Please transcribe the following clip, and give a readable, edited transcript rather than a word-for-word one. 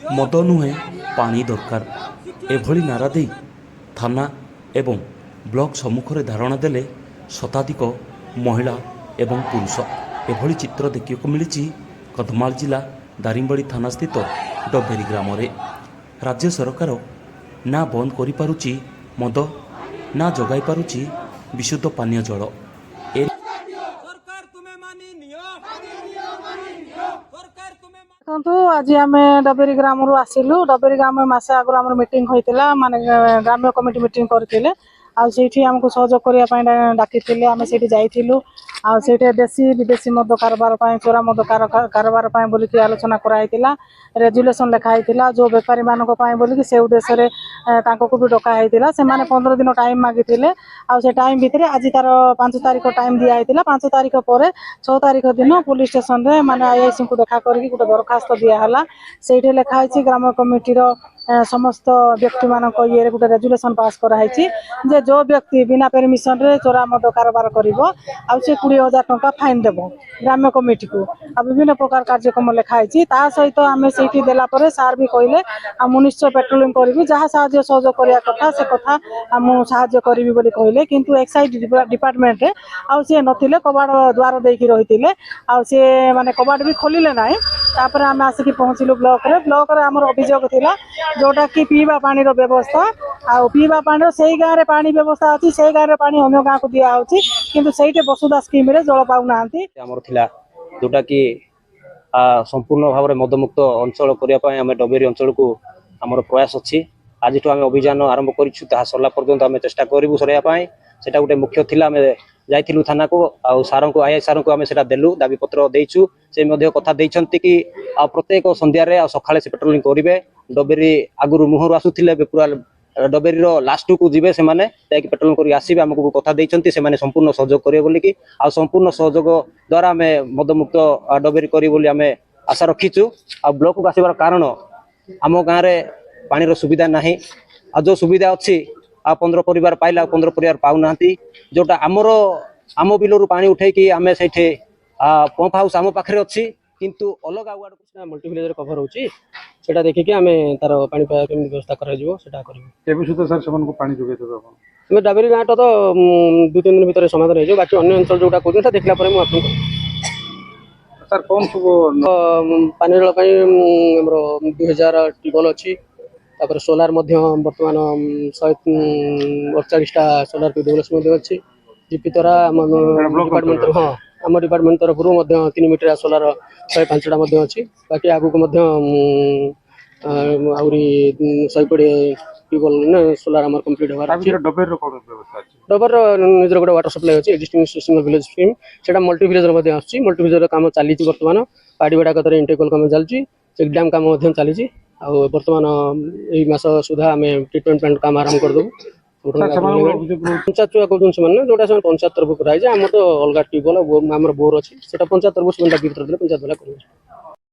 मद नुहे पानी दरकार एभली नारा दे थाना एवं ब्लॉक सम्मुखें धारणा देले शताधिक महिला एवं पुरुष। एभली चित्र देखा मिली कंधमाल जिला दारिंगबाड़ी थाना स्थित डबेरी ग्राम रे। राज्य सरकार ना बंद करि पारुची मद ना जगाई पारुची विशुद्ध पानीय जल। देखो आज आम डबेरी ग्राम रु आसिलु। डबेरी ग्राम मसे आगु आम मीटिंग होता माने ग्राम्य कमिटी मीटिंग करते आमको सहयोग करने डाकी आम से जाइलु। देशी विदेशी मद कारबार चोरा मद कारबार बोलिकी आलोचना कराइला। रेजुलेसन लिखाई जो बेपारी मानक बोलिकी से उद्देश्य भी डकाई से 15 दिन टाइम मागिते से टाइम भितर आज तार 5 तारिख टाइम दिखाई 5 तारिख पर 6 तारिख दिन पुलिस स्टेशन रे माने आईआईसी को देखा करके गोटे दरखास्त दिहला। से लिखाई ग्राम कमिटीर समस्त व्यक्ति मान ये गोटे रेजुलेसन पास कराई जे जो व्यक्ति बिना परमिशन रे चोरा मद कारबार करिवो आ से 20,000 टंका फाइन देबो ग्राम्य कमिटी को। आ विभिन्न प्रकार कार्यक्रम लिखाई ता सहित आम से देला परे सार भी कहले मु निश्चय पेट्रोलिंग करी जहाँ साहाय्य सहयोग करिया कथा से कथा मु साहाय्य करी बोली कहले। किंतु एक्साइज डिपार्टमेंट रे आ से नथिले कबाड़ द्वार देकी रहितिले आ से माने कबाड़ भी खोलिले नाही। तापर आम आसिक पहुँचलु ब्लॉक रे हमर अभियोग थिला जोटा कि पीवा पानी रो व्यवस्था आ पीवा पानी से ही गाँव में पानी व्यवस्था अच्छी से गाँव में पानी अन्य गाँव को दिया होची किंतु सेठी वसुधा स्कीम रे जल पाउ नांती। हमर थिला जोटा कि संपूर्ण भाव में मदमुक्त अंचल करिया पय हमें डबेरी अंचल को हमर प्रयास अछि। आज तो हमें अभियान आरंभ करिछु ता सरला पर्यंत हमें चेष्टा करिवु सरेया पय। सेटा गोटे मुख्य थिला हमें जाइथिलु थाना को आ सारन को आईआई सारन को हमें सेटा देलु दाबी पत्र देइछु। से मध्ये कथा देइछंती कि प्रत्येक संध्या रे आ सखाळे से पेट्रोलिंग करिवे। डबेरी आगुरु मुहरु आसुथिले पूरा डबेरी रो लास्ट को जीवे से माने ताकि पेट्रोलिंग करी आसीबे हमको कथा देइछंती से माने संपूर्ण सहयोग करिवे बोली कि आ संपूर्ण सहयोग द्वारा हमें मदमुक्त डबेरी करी बोली हमें आशा रखीचु। आ ब्लॉक को आसीबार कारण आम गाँव रे पानी रो सुविधा नाही आ जो सुविधा अछि आ 15 परिवार पाइला 15 परिवार पाउ नांती। जोटा आमरो आम बिलरु पानी उठे कि आमे सेठे पंप हाउस आम पाखरे अछि किंतु अलग आउड मल्टी विलेज रे कवर होची सेटा देखि कि आमे तार पानी पाया केम व्यवस्था करा जिवो सेटा करबो। केबे सुतो सर सबन को पानी जोगे देबो अपन हमें डबेरी गाँव तो 2-3 दिन भीतर समाधान हो बाकी अन्य अंचल जोटा कोन देखला परे मु आपन सर कौन सब पानी जल पई हमरो 2000 टिबल अछि। तापर सोलार मध्य वर्तमान 148 टा सोलार डेवलपमेंट अछि। जीपी तरा डिपार्टमेंट हां आम डिपार्टमेंट तरफ 3 मीटर सोलार 105 टा मध्य अछि। बाकी आगु को मध्य आउरी 120 टिबल ने सोलार हमर कंप्लीट होवार अछि। डबेर रो कोन व्यवस्था अछि डबर निजर गोटे वाटर सप्लाई अछि एक्जिस्टिंग सिस्टम विलेज स्कीम सेटा मल्टी विलेज मध्ये आछि। मल्टी विलेज रो काम चाली छि वर्तमान पाडीबेडा कतरे इंटेकल काम चलछि चेक डैम काम मध्ये चाली छि आ वर्तमान एई मास सुधा हमें ट्रीटमेंट प्लांट काम आरंभ कर देबो। पंचायत चुआ कोन से माने जोटा से पंचायत तरफ कराइ जे हम तो अलगा टिबल हमर बोर अछि सेटा पंचायत तरफ से डाकी भीतर पंचायत वाला करबो।